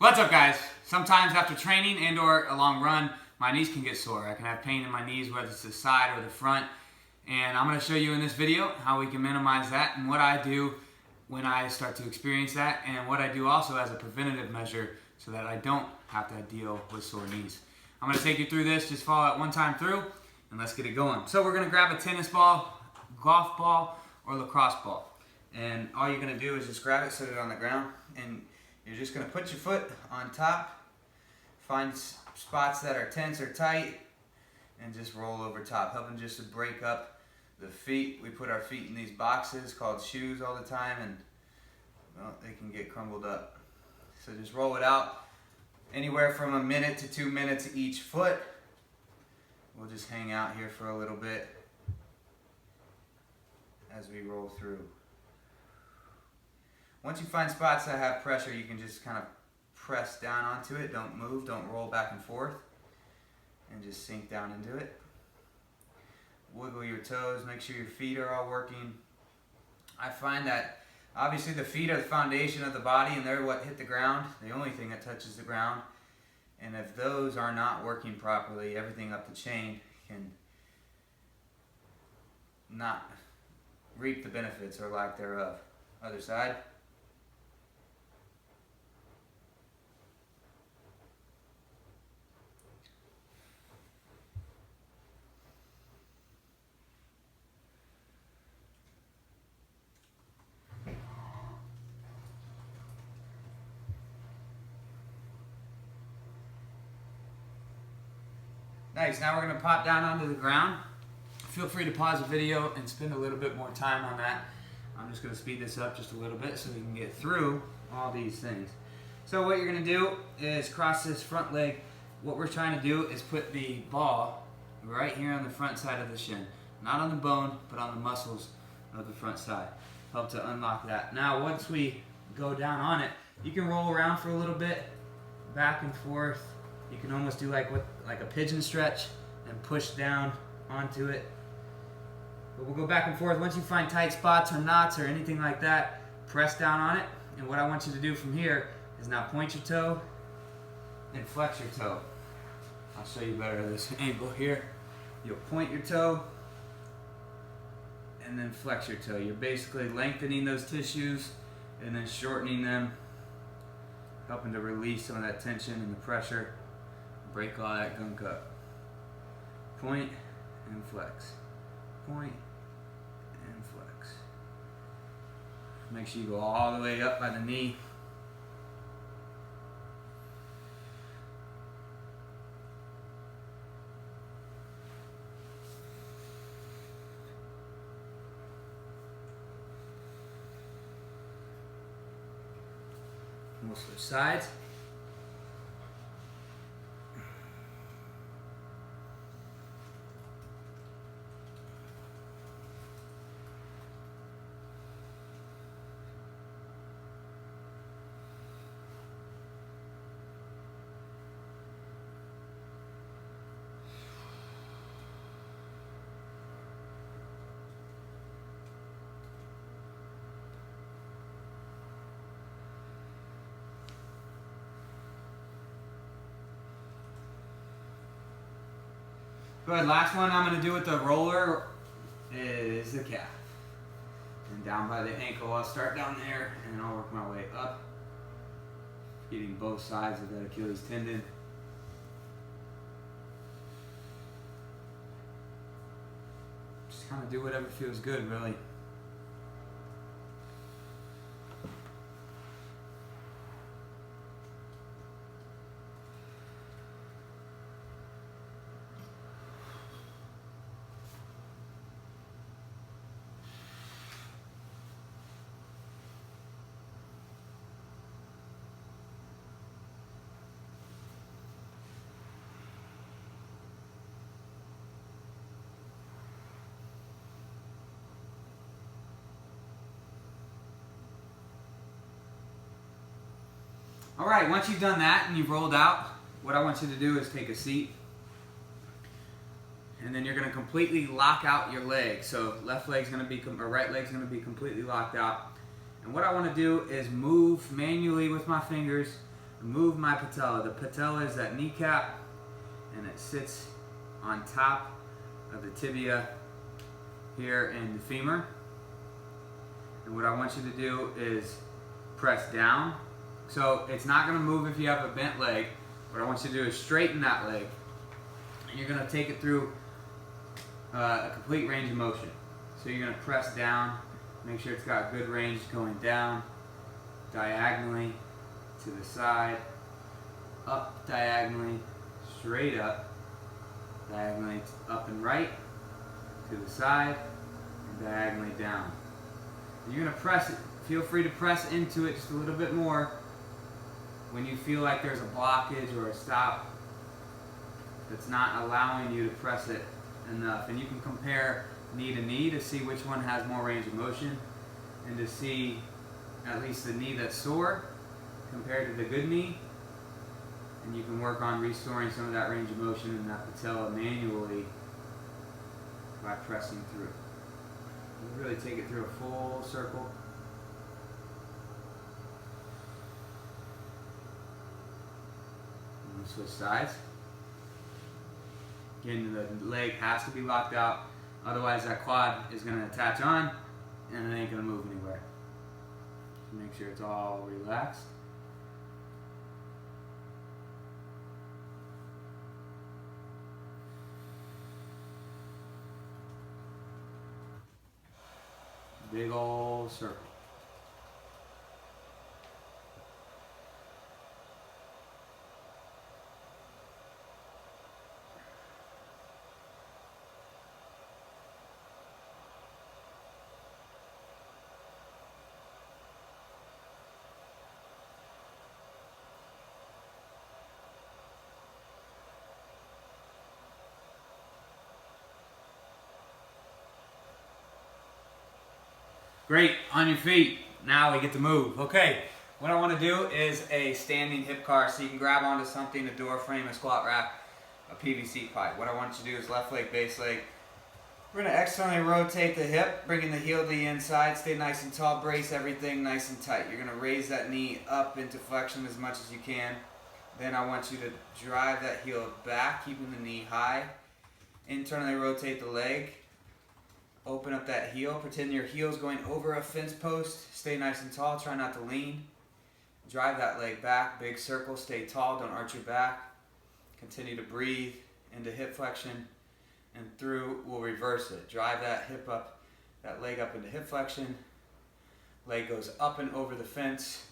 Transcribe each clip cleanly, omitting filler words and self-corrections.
What's up, guys? Sometimes after training and or a long run, my knees can get sore. I can have pain in my knees, whether it's the side or the front. And I'm going to show you in this video how we can minimize that and what I do when I start to experience that, and what I do also as a preventative measure so that I don't have to deal with sore knees. I'm going to take you through this. Just follow it one time through and let's get it going. So we're going to grab a tennis ball, golf ball, or lacrosse ball. And all you're going to do is just grab it, set it on the ground, and you're just going to put your foot on top, find spots that are tense or tight, and just roll over top, helping just to break up the feet. We put our feet in these boxes called shoes all the time, and well, they can get crumbled up. So just roll it out anywhere from a minute to 2 minutes each foot. We'll just hang out here for a little bit as we roll through. Once you find spots that have pressure, you can just kind of press down onto it. Don't move, don't roll back and forth, and just sink down into it. Wiggle your toes, make sure your feet are all working. I find that obviously the feet are the foundation of the body, and they're what hit the ground, the only thing that touches the ground. And if those are not working properly, everything up the chain can not reap the benefits or lack thereof. Other side. Nice, now we're going to pop down onto the ground. Feel free to pause the video and spend a little bit more time on that. I'm just going to speed this up just a little bit so we can get through all these things. So what you're going to do is cross this front leg. What we're trying to do is put the ball right here on the front side of the shin. Not on the bone, but on the muscles of the front side. Help to unlock that. Now once we go down on it, you can roll around for a little bit, back and forth. You can almost do like a pigeon stretch and push down onto it. But we'll go back and forth. Once you find tight spots or knots or anything like that, press down on it. And what I want you to do from here is now point your toe and flex your toe. I'll show you better at this angle here. You'll point your toe and then flex your toe. You're basically lengthening those tissues and then shortening them, helping to release some of that tension and the pressure. Break all that gunk up. Point and flex. Point and flex. Make sure you go all the way up by the knee. We'll switch sides. Good, last one I'm going to do with the roller is the calf. And down by the ankle, I'll start down there and then I'll work my way up, getting both sides of that Achilles tendon. Just kind of do whatever feels good, really. All right, once you've done that and you've rolled out, what I want you to do is take a seat. And then you're going to completely lock out your leg. So left leg's going to be, or right leg's going to be completely locked out. And what I want to do is move manually with my fingers move my patella. The patella is that kneecap, and it sits on top of the tibia here in the femur. And what I want you to do is press down. So it's not going to move if you have a bent leg. What I want you to do is straighten that leg. And you're going to take it through a complete range of motion. So you're going to press down, make sure it's got good range going down, diagonally to the side, up diagonally, straight up, diagonally up and right, to the side, and diagonally down. And you're going to press it. Feel free to press into it just a little bit more when you feel like there's a blockage or a stop that's not allowing you to press it enough. And you can compare knee to knee to see which one has more range of motion, and to see at least the knee that's sore compared to the good knee. And you can work on restoring some of that range of motion in that patella manually by pressing through. You really take it through a full circle. And switch sides. Again, the leg has to be locked out, otherwise that quad is going to attach on and it ain't going to move anywhere. So make sure it's all relaxed. Big old circle. Great, on your feet. Now we get to move. Okay, what I want to do is a standing hip car, so you can grab onto something, a door frame, a squat rack, a PVC pipe. What I want you to do is left leg, base leg. We're going to externally rotate the hip, bringing the heel to the inside, stay nice and tall, brace everything nice and tight. You're going to raise that knee up into flexion as much as you can. Then I want you to drive that heel back, keeping the knee high. Internally rotate the leg. Open up that heel. Pretend your heel's going over a fence post. Stay nice and tall. Try not to lean. Drive that leg back. Big circle. Stay tall. Don't arch your back. Continue to breathe into hip flexion and through. We'll reverse it. Drive that hip up, that leg up into hip flexion. Leg goes up and over the fence.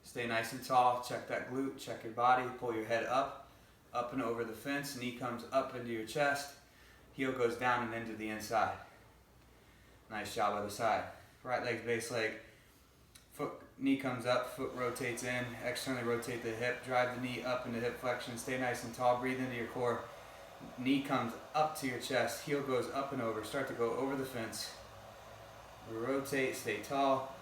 Stay nice and tall. Check that glute. Check your body. Pull your head up and over the fence. Knee comes up into your chest. Heel goes down and into the inside. Nice job other side. Right leg, base leg. Foot, knee comes up, foot rotates in. Externally rotate the hip. Drive the knee up into hip flexion. Stay nice and tall. Breathe into your core. Knee comes up to your chest. Heel goes up and over. Start to go over the fence. Rotate, stay tall.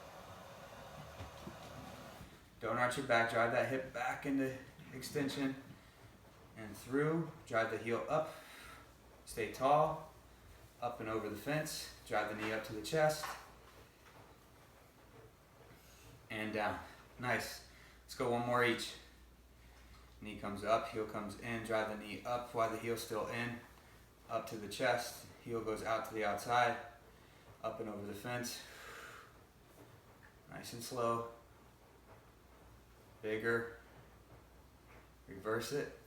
Don't arch your back. Drive that hip back into extension and through. Drive the heel up. Stay tall, up and over the fence. Drive the knee up to the chest. And down. Nice. Let's go one more each. Knee comes up, heel comes in. Drive the knee up while the heel's still in. Up to the chest. Heel goes out to the outside. Up and over the fence. Nice and slow. Bigger. Reverse it.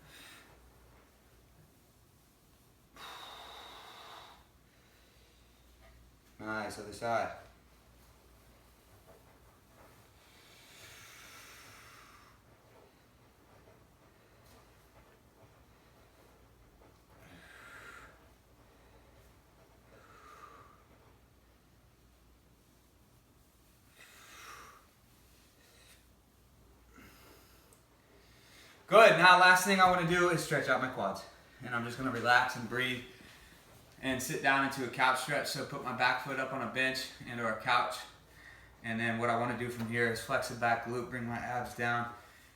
Nice, other side. Good, now last thing I want to do is stretch out my quads. And I'm just going to relax and breathe and sit down into a couch stretch. So put my back foot up on a bench and or a couch. And then what I want to do from here is flex the back glute, bring my abs down,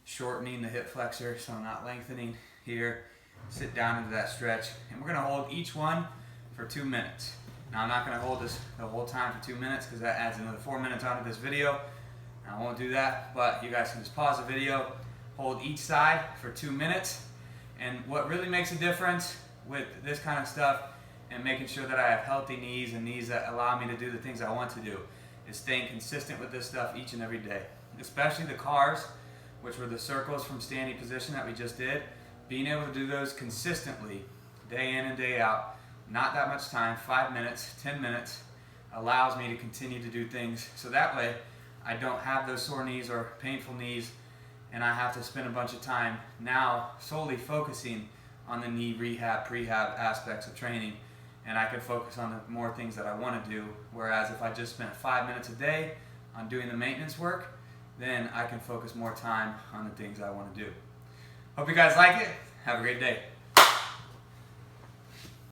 shortening the hip flexor so I'm not lengthening here. Sit down into that stretch. And we're going to hold each one for 2 minutes. Now I'm not going to hold this the whole time for 2 minutes because that adds another 4 minutes onto this video. I won't do that, but you guys can just pause the video, hold each side for 2 minutes. And what really makes a difference with this kind of stuff and making sure that I have healthy knees and knees that allow me to do the things I want to do is staying consistent with this stuff each and every day. Especially the CARs, which were the circles from standing position that we just did. Being able to do those consistently, day in and day out, not that much time, 5 minutes, 10 minutes, allows me to continue to do things so that way I don't have those sore knees or painful knees and I have to spend a bunch of time now solely focusing on the knee rehab, prehab aspects of training, and I can focus on the more things that I want to do. Whereas if I just spent 5 minutes a day on doing the maintenance work, then I can focus more time on the things I want to do. Hope you guys like it. Have a great day.